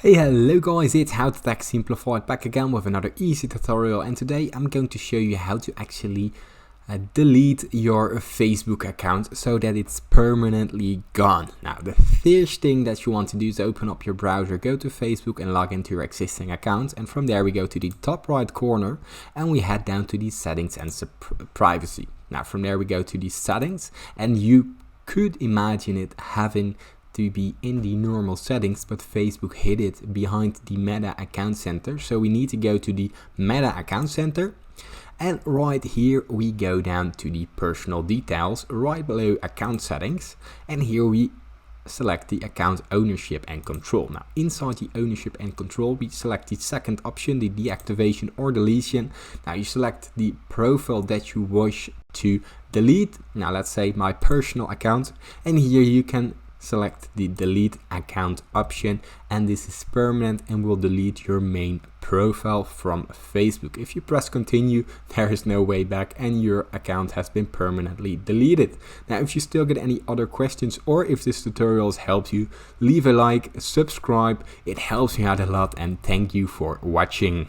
Hey, hello guys, it's How to Tech Simplified back again with another easy tutorial, and today I'm going to show you how to actually delete your Facebook account so that it's permanently gone. Now, the first thing that you want to do is open up your browser, go to Facebook and log into your existing account, and from there we go to the top right corner and we head down to the settings and privacy. Now from there we go to the settings, and you could imagine it having to be in the normal settings, but Facebook hid it behind the Meta Account Center. So we need to go to the Meta Account Center, and right here we go down to the personal details right below account settings, and here we select the account ownership and control. Now inside the ownership and control we select the second option, the deactivation or deletion. Now you select the profile that you wish to delete. Now let's say my personal account, and here you can select the delete account option, and this is permanent and will delete your main profile from Facebook. If you press continue, there is no way back and your account has been permanently deleted. Now if you still get any other questions, or if this tutorial has helped you, leave a like, subscribe, it helps me out a lot, and thank you for watching.